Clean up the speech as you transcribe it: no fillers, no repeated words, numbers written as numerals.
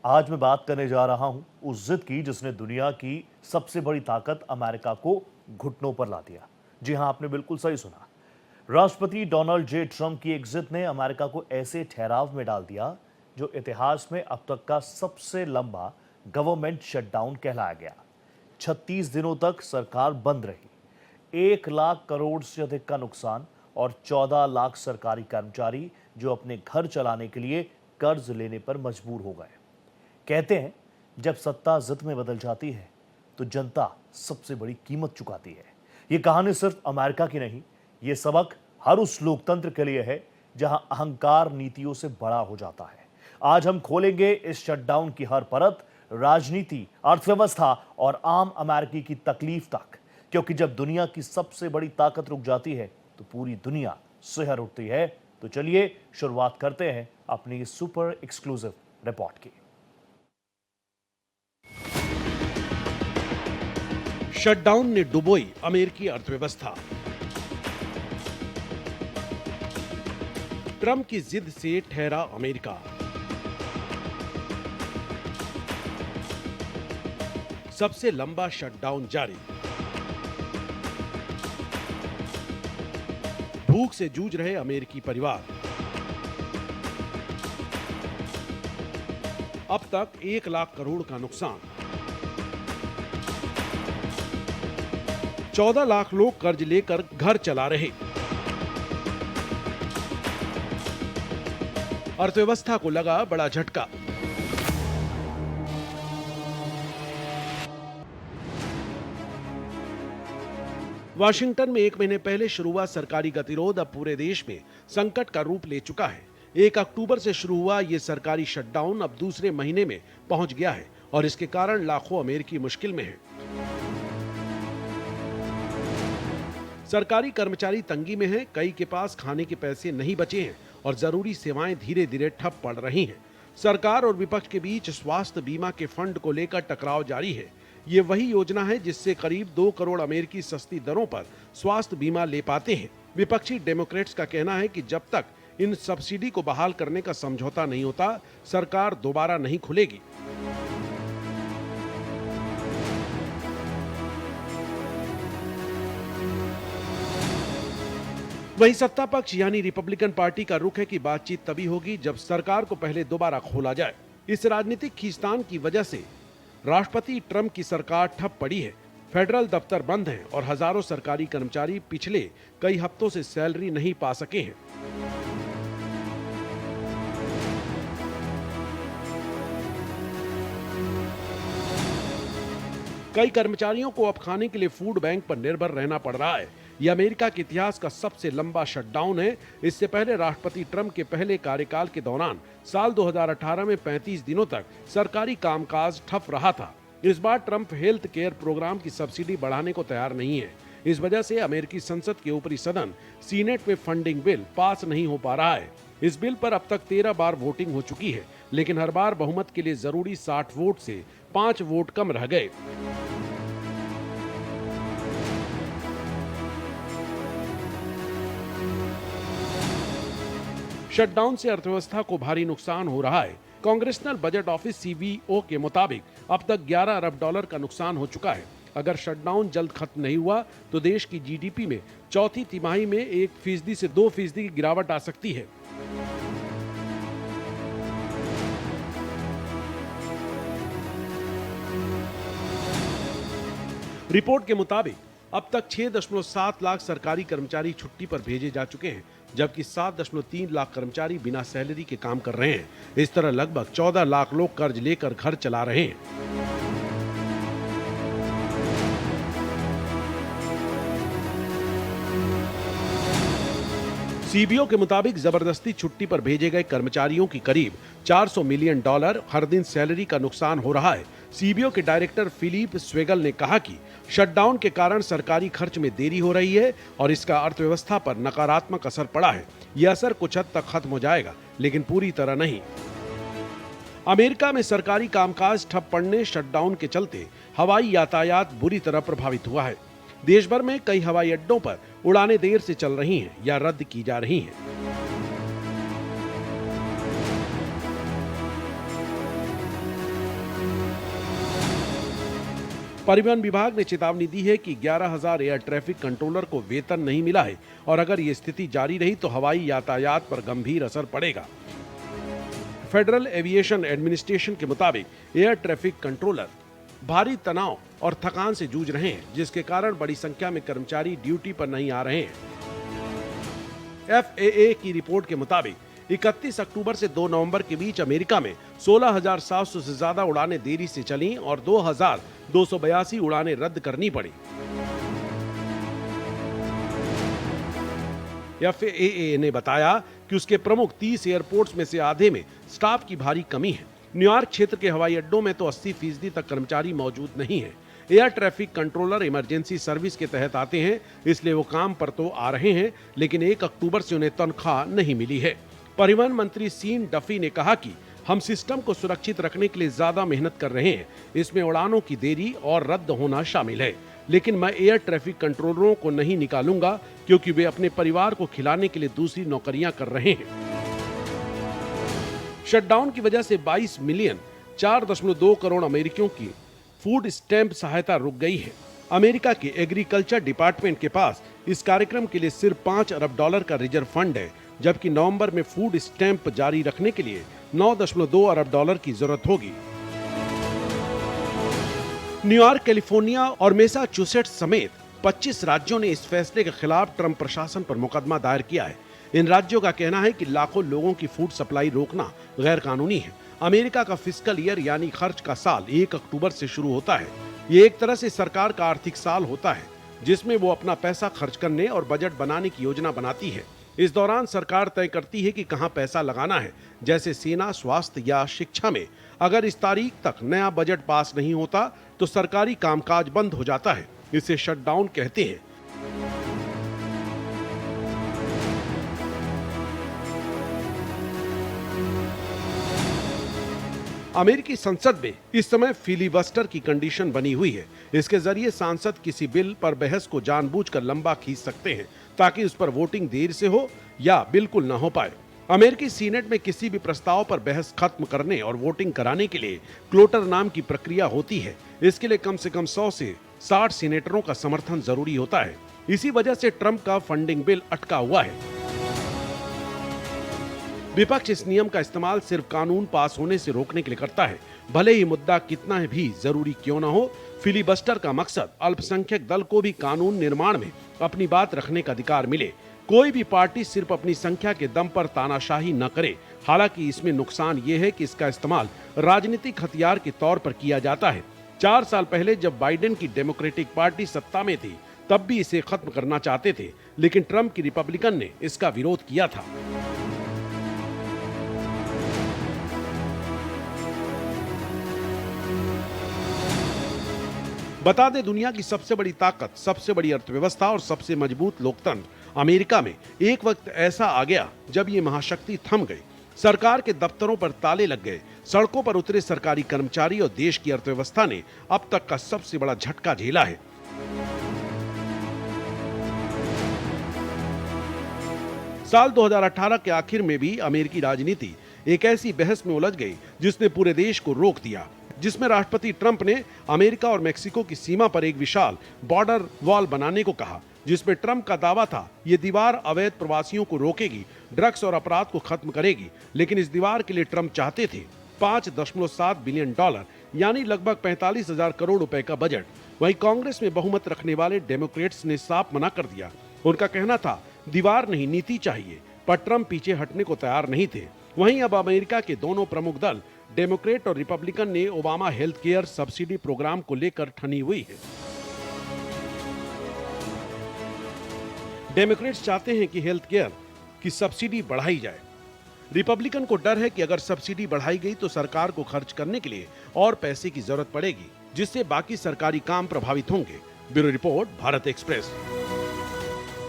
आज मैं बात करने जा रहा हूं उस जिद की जिसने दुनिया की सबसे बड़ी ताकत अमेरिका को घुटनों पर ला दिया। जी हां, आपने बिल्कुल सही सुना। राष्ट्रपति डोनाल्ड जे ट्रंप की एक जिद ने अमेरिका को ऐसे ठहराव में डाल दिया जो इतिहास में अब तक का सबसे लंबा गवर्नमेंट शटडाउन कहलाया गया। 36 दिनों तक सरकार बंद रही, 1 लाख करोड़ से अधिक का नुकसान और 14 लाख सरकारी कर्मचारी जो अपने घर चलाने के लिए कर्ज लेने पर मजबूर हो गए। कहते हैं जब सत्ता जिद में बदल जाती है तो जनता सबसे बड़ी कीमत चुकाती है। ये कहानी सिर्फ अमेरिका की नहीं, ये सबक हर उस लोकतंत्र के लिए है जहां अहंकार नीतियों से बड़ा हो जाता है। आज हम खोलेंगे इस शटडाउन की हर परत, राजनीति, अर्थव्यवस्था और आम अमेरिकी की तकलीफ तक, क्योंकि जब दुनिया की सबसे बड़ी ताकत रुक जाती है तो पूरी दुनिया सिहर उठती है। तो चलिए शुरुआत करते हैं अपनी इस सुपर एक्सक्लूसिव रिपोर्ट की। शटडाउन ने डुबोई अमेरिकी अर्थव्यवस्था। ट्रंप की जिद से ठहरा अमेरिका। सबसे लंबा शटडाउन जारी। भूख से जूझ रहे अमेरिकी परिवार। अब तक 1 लाख करोड़ का नुकसान। 14 लाख लोग कर्ज लेकर घर चला रहे। अर्थव्यवस्था को लगा बड़ा झटका। वाशिंगटन में 1 महीने पहले शुरू हुआ सरकारी गतिरोध अब पूरे देश में संकट का रूप ले चुका है। 1 अक्टूबर से शुरू हुआ ये सरकारी शटडाउन अब दूसरे महीने में पहुंच गया है और इसके कारण लाखों अमेरिकी मुश्किल में हैं। सरकारी कर्मचारी तंगी में हैं, कई के पास खाने के पैसे नहीं बचे हैं और जरूरी सेवाएं धीरे धीरे ठप पड़ रही हैं। सरकार और विपक्ष के बीच स्वास्थ्य बीमा के फंड को लेकर टकराव जारी है। ये वही योजना है जिससे करीब 2 करोड़ अमेरिकी सस्ती दरों पर स्वास्थ्य बीमा ले पाते हैं। विपक्षी डेमोक्रेट्स का कहना है कि जब तक इन सब्सिडी को बहाल करने का समझौता नहीं होता, सरकार दोबारा नहीं खुलेगी। वहीं सत्ता पक्ष यानी रिपब्लिकन पार्टी का रुख है कि बातचीत तभी होगी जब सरकार को पहले दोबारा खोला जाए। इस राजनीतिक खींचतान की वजह से राष्ट्रपति ट्रंप की सरकार ठप पड़ी है। फेडरल दफ्तर बंद हैं और हजारों सरकारी कर्मचारी पिछले कई हफ्तों से सैलरी नहीं पा सके हैं। कई कर्मचारियों को अब खाने के लिए फूड बैंक पर निर्भर रहना पड़ रहा है। यह अमेरिका के इतिहास का सबसे लंबा शटडाउन है। इससे पहले राष्ट्रपति ट्रंप के पहले कार्यकाल के दौरान साल 2018 में 35 दिनों तक सरकारी कामकाज ठप रहा था। इस बार ट्रंप हेल्थ केयर प्रोग्राम की सब्सिडी बढ़ाने को तैयार नहीं है। इस वजह से अमेरिकी संसद के ऊपरी सदन सीनेट में फंडिंग बिल पास नहीं हो पा रहा है। इस बिल पर अब तक 13 बार वोटिंग हो चुकी है, लेकिन हर बार बहुमत के लिए जरूरी 60 वोट से 5 वोट कम रह गए। शटडाउन से अर्थव्यवस्था को भारी नुकसान हो रहा है। कांग्रेसनल बजट ऑफिस CBO के मुताबिक अब तक 11 अरब डॉलर का नुकसान हो चुका है। अगर शटडाउन जल्द खत्म नहीं हुआ तो देश की GDP में चौथी तिमाही में 1% से 2% की गिरावट आ सकती है। रिपोर्ट के मुताबिक अब तक 6.7 लाख सरकारी कर्मचारी छुट्टी पर भेजे जा चुके हैं, जबकि 7.3 लाख कर्मचारी बिना सैलरी के काम कर रहे हैं। इस तरह लगभग 14 लाख लोग कर्ज लेकर घर चला रहे हैं। CBO के मुताबिक जबरदस्ती छुट्टी पर भेजे गए कर्मचारियों की करीब $400 मिलियन हर दिन सैलरी का नुकसान हो रहा है। CBO के डायरेक्टर फिलिप स्वेगल ने कहा कि शटडाउन के कारण सरकारी खर्च में देरी हो रही है और इसका अर्थव्यवस्था पर नकारात्मक असर पड़ा है। यह असर कुछ हद तक खत्म हो जाएगा, लेकिन पूरी तरह नहीं। अमेरिका में सरकारी कामकाज ठप पड़ने, शटडाउन के चलते हवाई यातायात बुरी तरह प्रभावित हुआ है। देश भर में कई हवाई अड्डों पर उड़ानें देर से चल रही हैं या रद्द की जा रही हैं। परिवहन विभाग ने चेतावनी दी है कि 11,000 एयर ट्रैफिक कंट्रोलर को वेतन नहीं मिला है और अगर ये स्थिति जारी रही तो हवाई यातायात पर गंभीर असर पड़ेगा। फेडरल एविएशन एडमिनिस्ट्रेशन के मुताबिक एयर ट्रैफिक कंट्रोलर भारी तनाव और थकान से जूझ रहे हैं, जिसके कारण बड़ी संख्या में कर्मचारी ड्यूटी पर नहीं आ रहे हैं। FAA की रिपोर्ट के मुताबिक 31 अक्टूबर से 2 नवंबर के बीच अमेरिका में 16,700 से ज्यादा उड़ानें देरी से चलीं और 2,282 उड़ानें रद्द करनी पड़ी। FAA ने बताया कि उसके प्रमुख 30 एयरपोर्ट्स में से आधे में स्टाफ की भारी कमी है। न्यूयॉर्क क्षेत्र के हवाई अड्डों में तो 80% तक कर्मचारी मौजूद नहीं है। Air traffic controller emergency service के तहत आते हैं, इसलिए वो काम पर तो आ रहे हैं, लेकिन 1 अक्टूबर से उन्हें तनख्वाह नहीं मिली है। परिवहन मंत्री सीन डफी ने कहा कि हम सिस्टम को सुरक्षित रखने के लिए ज्यादा मेहनत कर रहे हैं, इसमें उड़ानों की देरी और रद्द होना शामिल है, लेकिन मैं एयर ट्रैफिक कंट्रोलरों को नहीं निकालूंगा क्योंकि वे अपने परिवार को खिलाने के लिए दूसरी नौकरियां कर रहे हैं। शटडाउन की वजह से 22 मिलियन 4.2 करोड़ अमेरिकियों की फूड स्टैंप सहायता रुक गई है। अमेरिका के एग्रीकल्चर डिपार्टमेंट के पास इस कार्यक्रम के लिए सिर्फ $5 अरब का रिजर्व फंड है, जबकि नवंबर में फूड स्टैंप जारी रखने के लिए $9.2 अरब की जरूरत होगी। न्यूयॉर्क, कैलिफोर्निया और मैसाचुसेट्स समेत 25 राज्यों ने इस फैसले के खिलाफ ट्रंप प्रशासन पर मुकदमा दायर किया है। इन राज्यों का कहना है कि लाखों लोगों की फूड सप्लाई रोकना गैर कानूनी है। अमेरिका का फिस्कल ईयर यानी खर्च का साल 1 अक्टूबर से शुरू होता है। ये एक तरह से सरकार का आर्थिक साल होता है, जिसमें वो अपना पैसा खर्च करने और बजट बनाने की योजना बनाती है। इस दौरान सरकार तय करती है कि कहां पैसा लगाना है, जैसे सेना, स्वास्थ्य या शिक्षा में। अगर इस तारीख तक नया बजट पास नहीं होता तो सरकारी कामकाज बंद हो जाता है। इसे शटडाउन कहते हैं। अमेरिकी संसद में इस समय फिलीबस्टर की कंडीशन बनी हुई है। इसके जरिए सांसद किसी बिल पर बहस को जानबूझकर लंबा खींच सकते हैं ताकि उस पर वोटिंग देर से हो या बिल्कुल न हो पाए। अमेरिकी सीनेट में किसी भी प्रस्ताव पर बहस खत्म करने और वोटिंग कराने के लिए क्लोटर नाम की प्रक्रिया होती है। इसके लिए कम से कम 100 से 60 सीनेटरों का समर्थन जरूरी होता है। इसी वजह से ट्रंप का फंडिंग बिल अटका हुआ है। विपक्ष इस नियम का इस्तेमाल सिर्फ कानून पास होने से रोकने के लिए करता है, भले ही मुद्दा कितना भी जरूरी क्यों न हो। फिलीबस्टर का मकसद अल्पसंख्यक दल को भी कानून निर्माण में अपनी बात रखने का अधिकार मिले। कोई भी पार्टी सिर्फ अपनी संख्या के दम पर तानाशाही न करे। हालांकि इसमें नुकसान ये है कि इसका इस्तेमाल राजनीतिक हथियार के तौर पर किया जाता है। 4 साल पहले जब बाइडेन की डेमोक्रेटिक पार्टी सत्ता में थी, तब भी इसे खत्म करना चाहते थे, लेकिन ट्रंप की रिपब्लिकन ने इसका विरोध किया था। बता दें, दुनिया की सबसे बड़ी ताकत, सबसे बड़ी अर्थव्यवस्था और सबसे मजबूत लोकतंत्र अमेरिका में एक वक्त ऐसा आ गया जब ये महाशक्ति थम गई। सरकार के दफ्तरों पर ताले लग गए, सड़कों पर उतरे सरकारी कर्मचारी और देश की अर्थव्यवस्था ने अब तक का सबसे बड़ा झटका झेला है। साल 2018 के आखिर में भी अमेरिकी राजनीति एक ऐसी बहस में उलझ गई जिसने पूरे देश को रोक दिया, जिसमें राष्ट्रपति ट्रंप ने अमेरिका और मेक्सिको की सीमा पर एक विशाल बॉर्डर वॉल बनाने को कहा, जिसमें ट्रंप का दावा था ये दीवार अवैध प्रवासियों को रोकेगी, ड्रग्स और अपराध को खत्म करेगी। लेकिन इस दीवार के लिए ट्रंप चाहते थे $5.7 बिलियन यानी लगभग 45,000 करोड़ रुपए का बजट। वहीं कांग्रेस में बहुमत रखने वाले डेमोक्रेट्स ने साफ मना कर दिया। उनका कहना था दीवार नहीं, नीति चाहिए, पर ट्रंप पीछे हटने को तैयार नहीं थे। वहीं अब अमेरिका के दोनों प्रमुख दल डेमोक्रेट और रिपब्लिकन ने Obama health care subsidy programme को लेकर ठनी हुई है। डेमोक्रेट्स चाहते हैं कि हेल्थ केयर की सब्सिडी बढ़ाई जाए। रिपब्लिकन को डर है कि अगर सब्सिडी बढ़ाई गई तो सरकार को खर्च करने के लिए और पैसे की जरूरत पड़ेगी, जिससे बाकी सरकारी काम प्रभावित होंगे। Bureau report, Bharat express.